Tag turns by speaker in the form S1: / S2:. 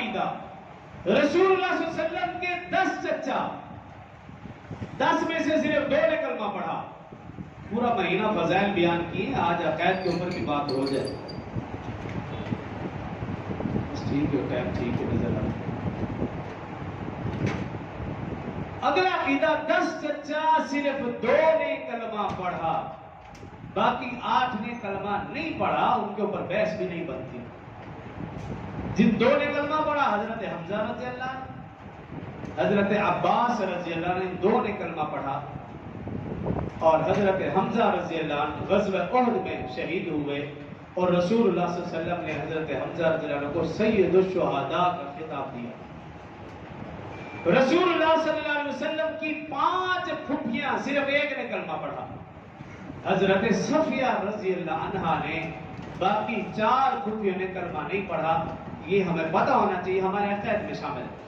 S1: عقیدہ، رسول اللہ صلی اللہ علیہ وسلم کے 10 چچا، 10 میں سے صرف 2 نے کلمہ پڑھا. پورا مہینہ فضائل بیان کیے، آج عقائد کے اوپر کی بات ہو جائے. ٹھیک ہے، ٹائم ٹھیک ہے، نظر آ. اگلا عقیدہ 10 چچا صرف 2 نے کلمہ پڑھا، باقی 8 نے کلمہ نہیں پڑھا، ان کے اوپر بحث بھی نہیں بنتی. جن 2 نے کلمہ پڑھا، حضرت حمزہ رضی اللہ عنہ، حضرت عباس رضی اللہ عنہ، 2 نے کلمہ پڑھا. اور حضرت حمزہ رضی اللہ عنہ غزوہ احد میں شہید ہوئے، اور رسول اللہ صلی اللہ علیہ وسلم نے حضرت حمزہ رضی اللہ عنہ کو سید الشہداء کا خطاب دیا. رسول اللہ صلی اللہ علیہ وسلم کی 5 پھوپھیاں، صرف 1 نے کلمہ پڑھا، حضرت صفیہ رضی اللہ عنہا نے. باقی 4 پھوپھیوں نے کلمہ نہیں پڑھا. یہ ہمیں پتہ ہونا چاہیے، ہمارے عقائد میں شامل ہے.